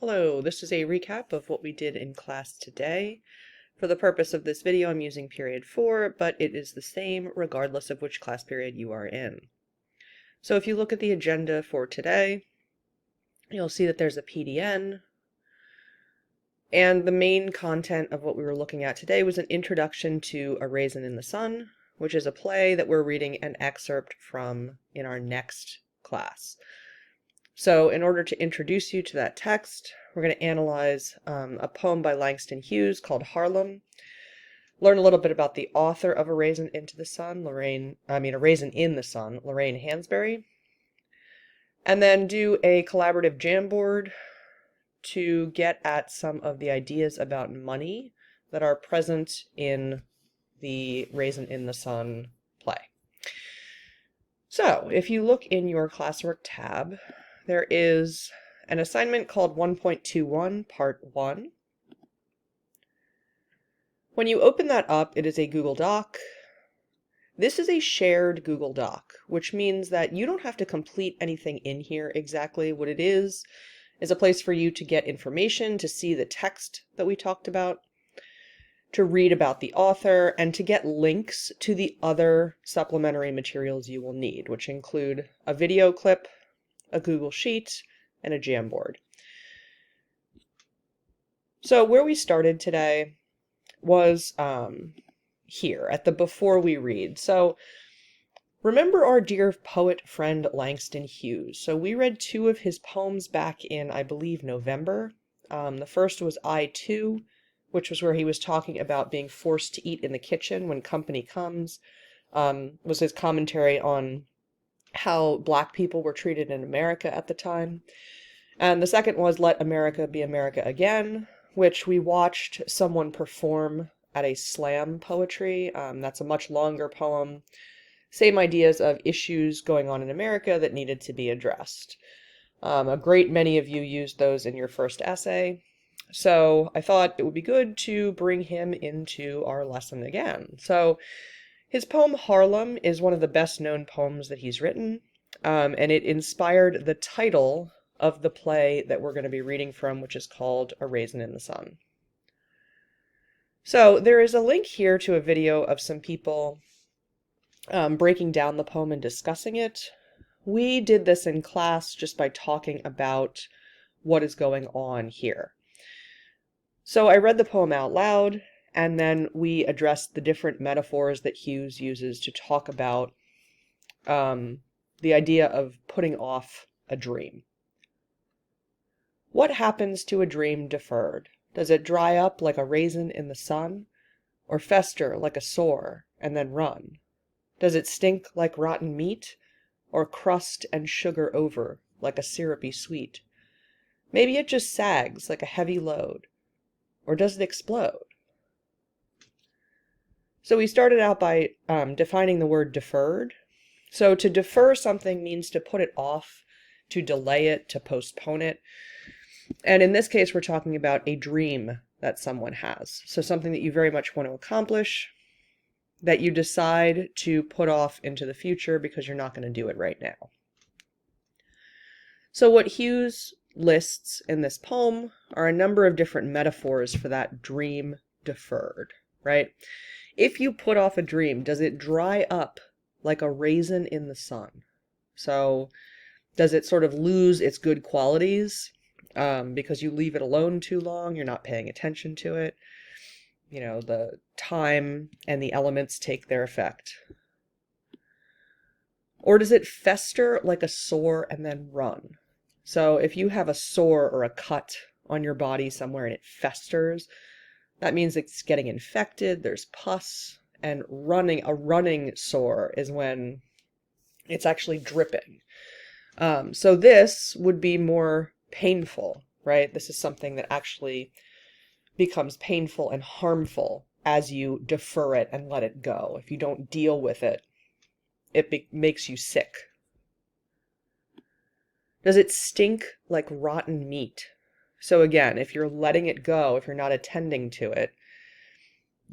Hello, this is a recap of what we did in class today. For the purpose of this video, I'm using period 4, but it is the same regardless of which class period you are in. So if you look at the agenda for today, you'll see that there's a PDN, and the main content of what we were looking at today was an introduction to A Raisin in the Sun, which is a play that we're reading an excerpt from in our next class. So in order to introduce you to that text, we're going to analyze a poem by Langston Hughes called Harlem, learn a little bit about the author of A Raisin in the Sun, Lorraine Hansberry, and then do a collaborative Jamboard to get at some of the ideas about money that are present in the Raisin in the Sun play. So if you look in your classwork tab, there is an assignment called 1.21 Part 1. When you open that up, it is a Google Doc. This is a shared Google Doc, which means that you don't have to complete anything in here exactly. What it is a place for you to get information, to see the text that we talked about, to read about the author, and to get links to the other supplementary materials you will need, which include a video clip, a Google Sheet, and a Jamboard. So where we started today was here at the before we read. So remember our dear poet friend Langston Hughes. So we read 2 of his poems back in, I believe, November. The first was I Too, which was where he was talking about being forced to eat in the kitchen when company comes. Was his commentary on how Black people were treated in America at the time. And the second was Let America Be America Again, which we watched someone perform at a slam poetry. That's a much longer poem. Same ideas of issues going on in America that needed to be addressed. A great many of you used those in your first essay. So I thought it would be good to bring him into our lesson again. So his poem Harlem is one of the best known poems that he's written, and it inspired the title of the play that we're going to be reading from, which is called A Raisin in the Sun. So there is a link here to a video of some people breaking down the poem and discussing it. We did this in class just by talking about what is going on here. So I read the poem out loud, and then we addressed the different metaphors that Hughes uses to talk about the idea of putting off a dream. What happens to a dream deferred? Does it dry up like a raisin in the sun, or fester like a sore and then run? Does it stink like rotten meat, or crust and sugar over like a syrupy sweet? Maybe it just sags like a heavy load, or does it explode? So we started out by defining the word deferred. So to defer something means to put it off, to delay it, to postpone it. And in this case, we're talking about a dream that someone has. So something that you very much want to accomplish, that you decide to put off into the future because you're not going to do it right now. So what Hughes lists in this poem are a number of different metaphors for that dream deferred, right? If you put off a dream, does it dry up like a raisin in the sun? So does it sort of lose its good qualities because you leave it alone too long, you're not paying attention to it? You know, the time and the elements take their effect. Or does it fester like a sore and then run? So if you have a sore or a cut on your body somewhere and it festers, that means it's getting infected, there's pus, and a running sore is when it's actually dripping. So this would be more painful, right? This is something that actually becomes painful and harmful as you defer it and let it go. If you don't deal with it, it makes you sick. Does it stink like rotten meat? So again, if you're letting it go, if you're not attending to it,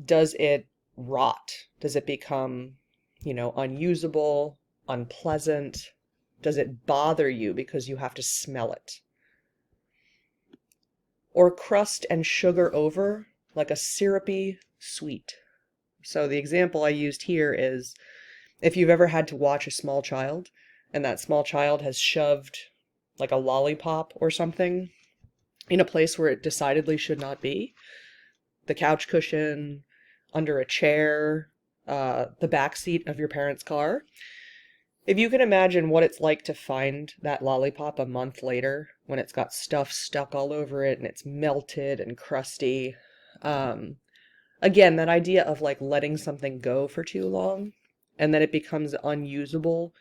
does it rot? Does it become, unusable, unpleasant? Does it bother you because you have to smell it? or crust and sugar over, like a syrupy sweet. So the example I used here is if you've ever had to watch a small child and that small child has shoved like a lollipop or something in a place where it decidedly should not be, the couch cushion, under a chair, the back seat of your parents' car. If you can imagine what it's like to find that lollipop a month later when it's got stuff stuck all over it and it's melted and crusty. Again, that idea of like letting something go for too long and then it becomes unusable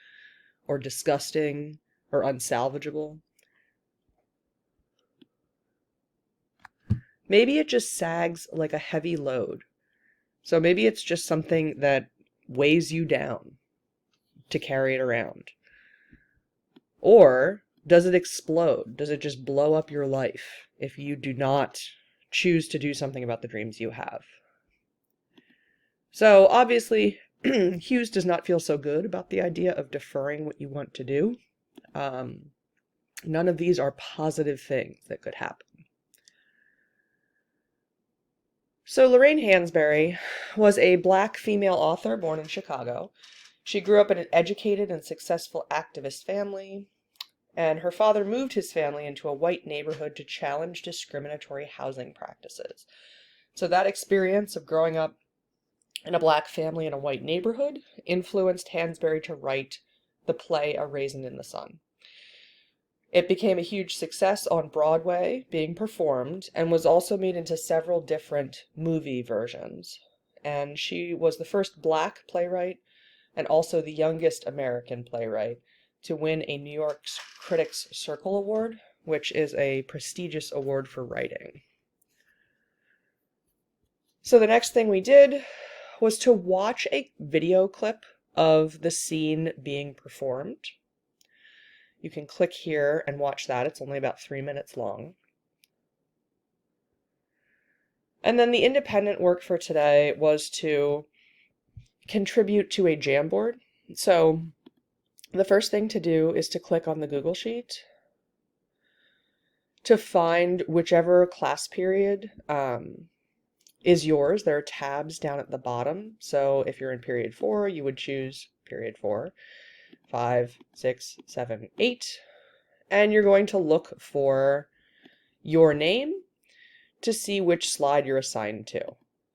or disgusting or unsalvageable. Maybe it just sags like a heavy load. So maybe it's just something that weighs you down to carry it around. Or does it explode? Does it just blow up your life if you do not choose to do something about the dreams you have? So obviously, Hughes does not feel so good about the idea of deferring what you want to do. None of these are positive things that could happen. So Lorraine Hansberry was a Black female author born in Chicago. She grew up in an educated and successful activist family, and her father moved his family into a white neighborhood to challenge discriminatory housing practices. So that experience of growing up in a Black family in a white neighborhood influenced Hansberry to write the play A Raisin in the Sun. It became a huge success on Broadway, being performed, and was also made into several different movie versions. And she was the first Black playwright and also the youngest American playwright to win a New York Critics Circle Award, which is a prestigious award for writing. So the next thing we did was to watch a video clip of the scene being performed. You can click here and watch that. It's only about 3 minutes long. And then the independent work for today was to contribute to a Jamboard. So the first thing to do is to click on the Google Sheet to find whichever class period is yours. There are tabs down at the bottom. So if you're in period 4, you would choose period 4, 5, 6, 7, 8. And you're going to look for your name to see which slide you're assigned to.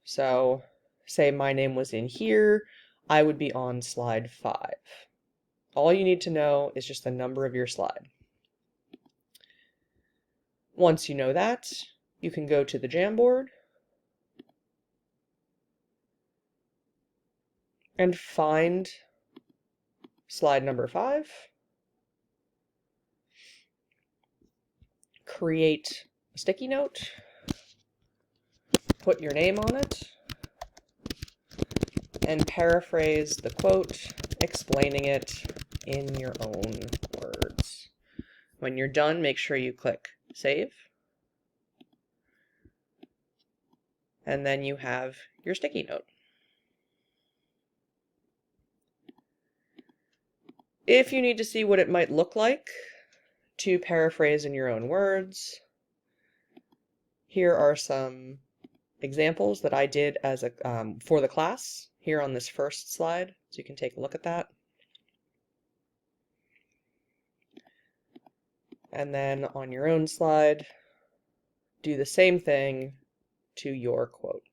So say my name was in here, I would be on slide 5. All you need to know is just the number of your slide. Once you know that, you can go to the Jamboard and find slide number 5. Create a sticky note, put your name on it, and paraphrase the quote, explaining it in your own words. When you're done, make sure you click Save. And then you have your sticky note. If you need to see what it might look like to paraphrase in your own words, here are some examples that I did as a for the class here on this first slide, so you can take a look at that. And then on your own slide, do the same thing to your quote.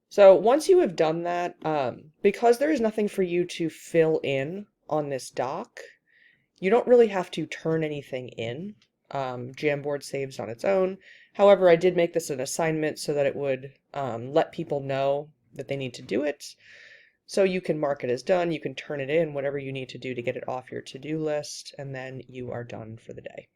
So once you have done that, because there is nothing for you to fill in on this doc, you don't really have to turn anything in. Jamboard saves on its own. However, I did make this an assignment so that it would let people know that they need to do it. So you can mark it as done, you can turn it in, whatever you need to do to get it off your to-do list, and then you are done for the day.